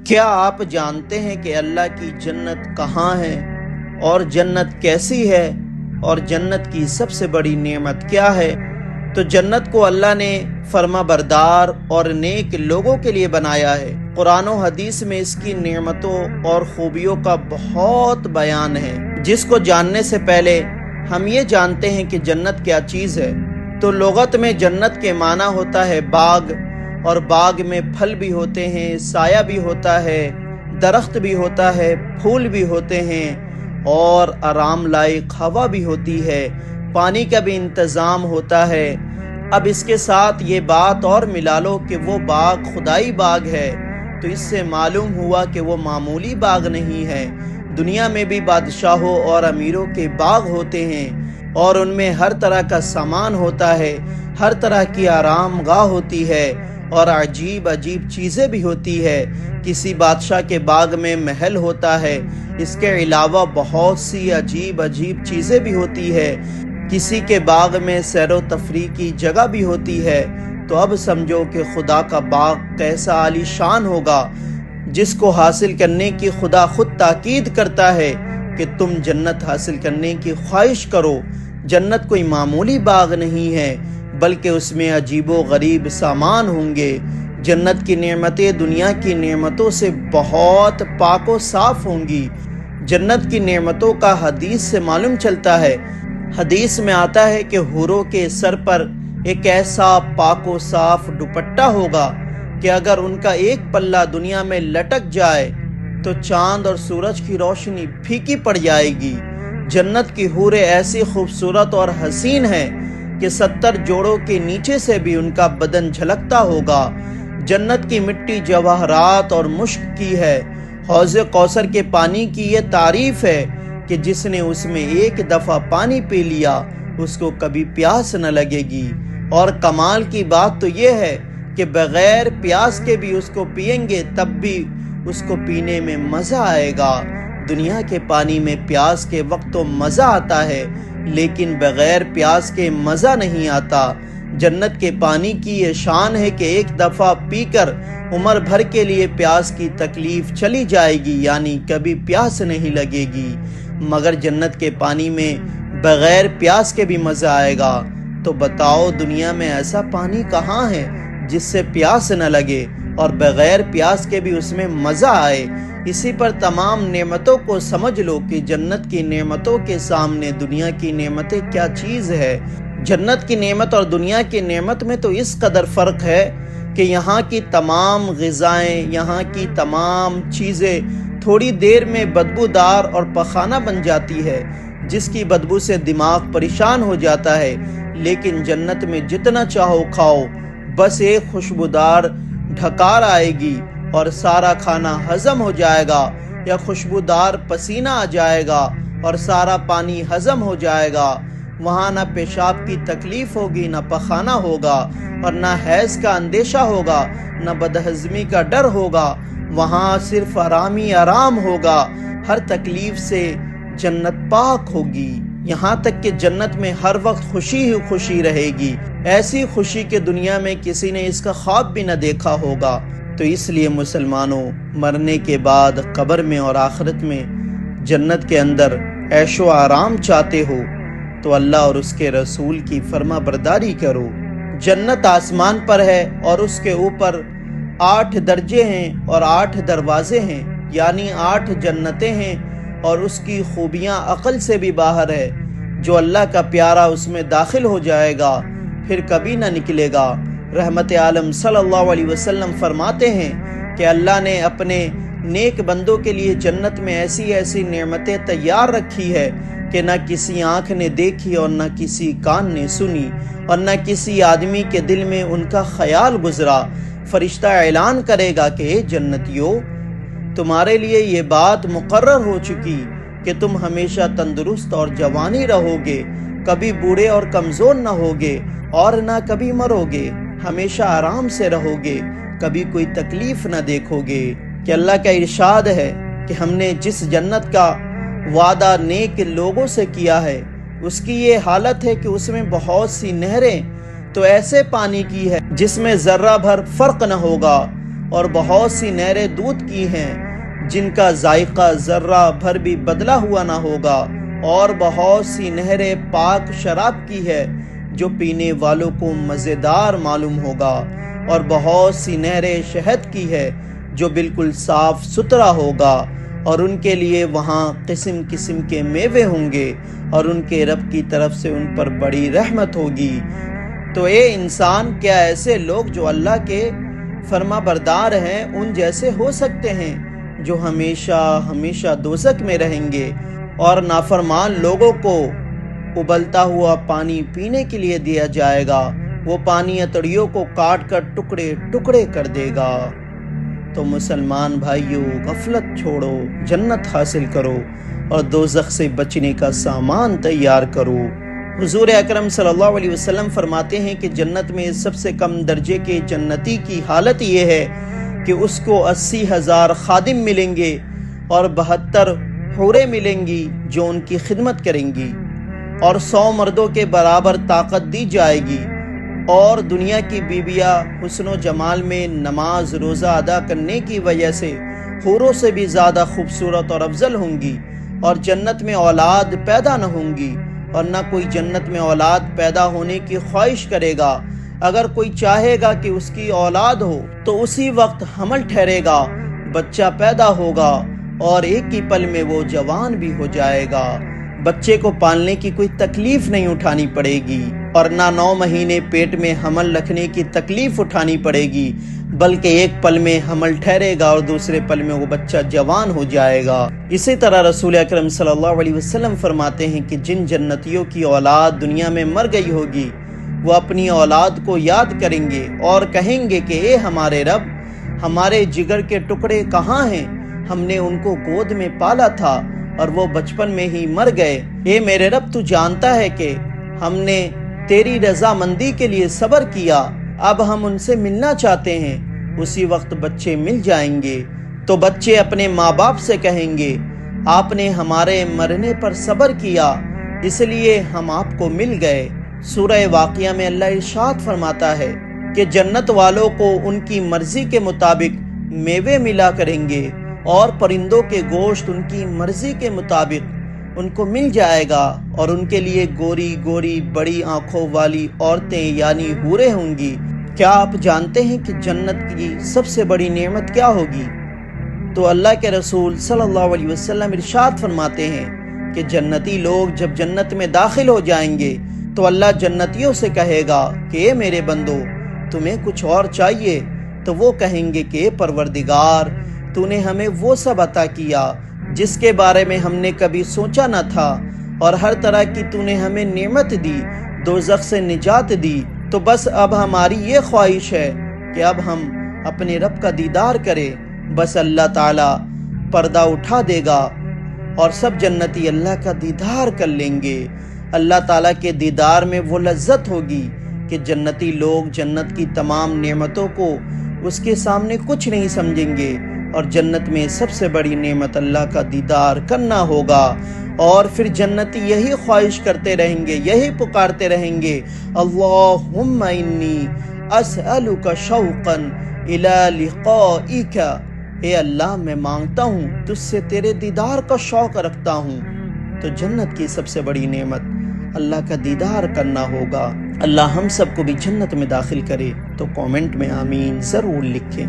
کیا آپ جانتے ہیں کہ اللہ کی جنت کہاں ہے اور جنت کیسی ہے اور جنت کی سب سے بڑی نعمت کیا ہے؟ تو جنت کو اللہ نے فرما بردار اور نیک لوگوں کے لیے بنایا ہے۔ قرآن و حدیث میں اس کی نعمتوں اور خوبیوں کا بہت بیان ہے، جس کو جاننے سے پہلے ہم یہ جانتے ہیں کہ جنت کیا چیز ہے۔ تو لغت میں جنت کے معنی ہوتا ہے باغ، اور باغ میں پھل بھی ہوتے ہیں، سایہ بھی ہوتا ہے، درخت بھی ہوتا ہے، پھول بھی ہوتے ہیں اور آرام لائق ہوا بھی ہوتی ہے، پانی کا بھی انتظام ہوتا ہے۔ اب اس کے ساتھ یہ بات اور ملا لو کہ وہ باغ خدائی باغ ہے، تو اس سے معلوم ہوا کہ وہ معمولی باغ نہیں ہے۔ دنیا میں بھی بادشاہوں اور امیروں کے باغ ہوتے ہیں اور ان میں ہر طرح کا سامان ہوتا ہے، ہر طرح کی آرام گاہ ہوتی ہے اور عجیب عجیب چیزیں بھی ہوتی ہے۔ کسی بادشاہ کے باغ میں محل ہوتا ہے، اس کے علاوہ بہت سی عجیب عجیب چیزیں بھی ہوتی ہے۔ کسی کے باغ میں سیر و تفریح کی جگہ بھی ہوتی ہے۔ تو اب سمجھو کہ خدا کا باغ کیسا عالی شان ہوگا، جس کو حاصل کرنے کی خدا خود تاکید کرتا ہے کہ تم جنت حاصل کرنے کی خواہش کرو۔ جنت کوئی معمولی باغ نہیں ہے، بلکہ اس میں عجیب و غریب سامان ہوں گے۔ جنت کی نعمتیں دنیا کی نعمتوں سے بہت پاک و صاف ہوں گی۔ جنت کی نعمتوں کا حدیث سے معلوم چلتا ہے۔ حدیث میں آتا ہے کہ حوروں کے سر پر ایک ایسا پاک و صاف دوپٹہ ہوگا کہ اگر ان کا ایک پلہ دنیا میں لٹک جائے تو چاند اور سورج کی روشنی پھیکی پڑ جائے گی۔ جنت کی حوریں ایسی خوبصورت اور حسین ہیں کہ 70 جوڑوں کے نیچے سے بھی ان کا بدن جھلکتا ہوگا۔ جنت کی مٹی جواہرات اور مشک کی ہے۔ حوض کوثر کے پانی کی یہ تعریف ہے کہ جس نے اس میں ایک دفعہ پانی پی لیا اس کو کبھی پیاس نہ لگے گی، اور کمال کی بات تو یہ ہے کہ بغیر پیاس کے بھی اس کو پئیں گے تب بھی اس کو پینے میں مزہ آئے گا۔ دنیا کے پانی میں پیاس کے وقت تو مزہ آتا ہے، لیکن بغیر پیاس کے مزہ نہیں آتا۔ جنت کے پانی کی یہ شان ہے کہ ایک دفعہ پی کر عمر بھر کے لیے پیاس کی تکلیف چلی جائے گی، یعنی کبھی پیاس نہیں لگے گی۔ مگر جنت کے پانی میں بغیر پیاس کے بھی مزہ آئے گا۔ تو بتاؤ دنیا میں ایسا پانی کہاں ہے جس سے پیاس نہ لگے اور بغیر پیاس کے بھی اس میں مزہ آئے؟ اسی پر تمام نعمتوں کو سمجھ لو کہ جنت کی نعمتوں کے سامنے دنیا کی نعمتیں کیا چیز ہے۔ جنت کی نعمت اور دنیا کی نعمت میں تو اس قدر فرق ہے کہ یہاں کی تمام غذائیں، یہاں کی تمام چیزیں تھوڑی دیر میں بدبودار اور پخانہ بن جاتی ہے، جس کی بدبو سے دماغ پریشان ہو جاتا ہے۔ لیکن جنت میں جتنا چاہو کھاؤ، بس ایک خوشبودار ڈھکار آئے گی اور سارا کھانا ہضم ہو جائے گا، یا خوشبودار پسینہ آ جائے گا اور سارا پانی ہضم ہو جائے گا۔ وہاں نہ پیشاب کی تکلیف ہوگی، نہ پخانہ ہوگا اور نہ حیض کا اندیشہ ہوگا، نہ بدہضمی کا ڈر ہوگا۔ وہاں صرف آرام ہی آرام ہوگا، ہر تکلیف سے جنت پاک ہوگی۔ یہاں تک کہ جنت میں ہر وقت خوشی ہی خوشی رہے گی، ایسی خوشی کہ دنیا میں کسی نے اس کا خواب بھی نہ دیکھا ہوگا۔ تو اس لیے مسلمانوں، مرنے کے بعد قبر میں اور آخرت میں جنت کے اندر عیش و آرام چاہتے ہو تو اللہ اور اس کے رسول کی فرما برداری کرو۔ جنت آسمان پر ہے اور اس کے اوپر 8 درجے ہیں اور 8 دروازے ہیں، یعنی 8 جنتیں ہیں، اور اس کی خوبیاں عقل سے بھی باہر ہے۔ جو اللہ کا پیارا اس میں داخل ہو جائے گا پھر کبھی نہ نکلے گا۔ رحمت عالم صلی اللہ علیہ وسلم فرماتے ہیں کہ اللہ نے اپنے نیک بندوں کے لیے جنت میں ایسی ایسی نعمتیں تیار رکھی ہے کہ نہ کسی آنکھ نے دیکھی اور نہ کسی کان نے سنی اور نہ کسی آدمی کے دل میں ان کا خیال گزرا۔ فرشتہ اعلان کرے گا کہ اے جنتیو، تمہارے لیے یہ بات مقرر ہو چکی کہ تم ہمیشہ تندرست اور جوانی رہو گے، کبھی بوڑھے اور کمزور نہ ہوگے اور نہ کبھی مرو گے، ہمیشہ آرام سے رہو گے، کبھی کوئی تکلیف نہ دیکھو گے۔ کہ اللہ کا ارشاد ہے کہ ہم نے جس جنت کا وعدہ نیک لوگوں سے کیا ہے اس کی یہ حالت ہے کہ اس میں بہت سی نہریں تو ایسے پانی کی ہے جس میں ذرہ بھر فرق نہ ہوگا، اور بہت سی نہریں دودھ کی ہیں جن کا ذائقہ ذرہ بھر بھی بدلا ہوا نہ ہوگا، اور بہت سی نہریں پاک شراب کی ہے جو پینے والوں کو مزیدار معلوم ہوگا، اور بہت سی نہریں شہد کی ہے جو بالکل صاف ستھرا ہوگا، اور ان کے لیے وہاں قسم قسم کے میوے ہوں گے، اور ان کے رب کی طرف سے ان پر بڑی رحمت ہوگی۔ تو اے انسان، کیا ایسے لوگ جو اللہ کے فرما بردار ہیں ان جیسے ہو سکتے ہیں جو ہمیشہ ہمیشہ دوزخ میں رہیں گے، اور نافرمان لوگوں کو ابلتا ہوا پانی پینے کے لیے دیا جائے گا، وہ پانی اتڑیوں کو کاٹ کر ٹکڑے ٹکڑے کر دے گا۔ تو مسلمان بھائیوں، غفلت چھوڑو، جنت حاصل کرو اور دوزخ سے بچنے کا سامان تیار کرو۔ حضور اکرم صلی اللہ علیہ وسلم فرماتے ہیں کہ جنت میں سب سے کم درجے کے جنتی کی حالت یہ ہے کہ اس کو 80,000 خادم ملیں گے اور 72 حوریں ملیں گی جو ان کی خدمت کریں گی، اور 100 مردوں کے برابر طاقت دی جائے گی، اور دنیا کی بیویاں حسن و جمال میں نماز روزہ ادا کرنے کی وجہ سے حوروں سے بھی زیادہ خوبصورت اور افضل ہوں گی، اور جنت میں اولاد پیدا نہ ہوں گی، اور نہ کوئی جنت میں اولاد پیدا ہونے کی خواہش کرے گا۔ اگر کوئی چاہے گا کہ اس کی اولاد ہو تو اسی وقت حمل ٹھہرے گا، بچہ پیدا ہوگا، اور ایک ہی پل میں وہ جوان بھی ہو جائے گا۔ بچے کو پالنے کی کوئی تکلیف نہیں اٹھانی پڑے گی، اور نہ 9 مہینے پیٹ میں حمل رکھنے کی تکلیف اٹھانی پڑے گی، بلکہ ایک پل میں حمل ٹھہرے گا اور دوسرے پل میں وہ بچہ جوان ہو جائے گا۔ اسی طرح رسول اکرم صلی اللہ علیہ وسلم فرماتے ہیں کہ جن جنتیوں کی اولاد دنیا میں مر گئی ہوگی وہ اپنی اولاد کو یاد کریں گے اور کہیں گے کہ اے ہمارے رب، ہمارے جگر کے ٹکڑے کہاں ہیں؟ ہم نے ان کو گود میں پالا تھا اور وہ بچپن میں ہی مر گئے۔ اے میرے رب، تو جانتا ہے کہ ہم نے تیری رضامندی کے لیے صبر کیا، اب ہم ان سے ملنا چاہتے ہیں۔ اسی وقت بچے مل جائیں گے، تو بچے اپنے ماں باپ سے کہیں گے، آپ نے ہمارے مرنے پر صبر کیا، اس لیے ہم آپ کو مل گئے۔ سورہ واقعہ میں اللہ ارشاد فرماتا ہے کہ جنت والوں کو ان کی مرضی کے مطابق میوے ملا کریں گے، اور پرندوں کے گوشت ان کی مرضی کے مطابق ان کو مل جائے گا، اور ان کے لیے گوری گوری بڑی آنکھوں والی عورتیں یعنی حوریں ہوں گی۔ کیا آپ جانتے ہیں کہ جنت کی سب سے بڑی نعمت کیا ہوگی؟ تو اللہ کے رسول صلی اللہ علیہ وسلم ارشاد فرماتے ہیں کہ جنتی لوگ جب جنت میں داخل ہو جائیں گے تو اللہ جنتیوں سے کہے گا کہ اے میرے بندو، تمہیں کچھ اور چاہیے؟ تو وہ کہیں گے کہ اے پروردگار، تو نے ہمیں وہ سب عطا کیا جس کے بارے میں ہم نے کبھی سوچا نہ تھا، اور ہر طرح کی تو نے ہمیں نعمت دی، دوزخ سے نجات دی، تو بس اب ہماری یہ خواہش ہے کہ اب ہم اپنے رب کا دیدار کریں۔ بس اللہ تعالیٰ پردہ اٹھا دے گا اور سب جنتی اللہ کا دیدار کر لیں گے۔ اللہ تعالیٰ کے دیدار میں وہ لذت ہوگی کہ جنتی لوگ جنت کی تمام نعمتوں کو اس کے سامنے کچھ نہیں سمجھیں گے، اور جنت میں سب سے بڑی نعمت اللہ کا دیدار کرنا ہوگا۔ اور پھر جنتی یہی خواہش کرتے رہیں گے، یہی پکارتے رہیں گے، اللہم انی اسألک شوقا الی لقائک، اے اللہ میں مانگتا ہوں تجھ سے تیرے دیدار کا شوق رکھتا ہوں۔ تو جنت کی سب سے بڑی نعمت اللہ کا دیدار کرنا ہوگا۔ اللہ ہم سب کو بھی جنت میں داخل کرے۔ تو کامنٹ میں آمین ضرور لکھیں۔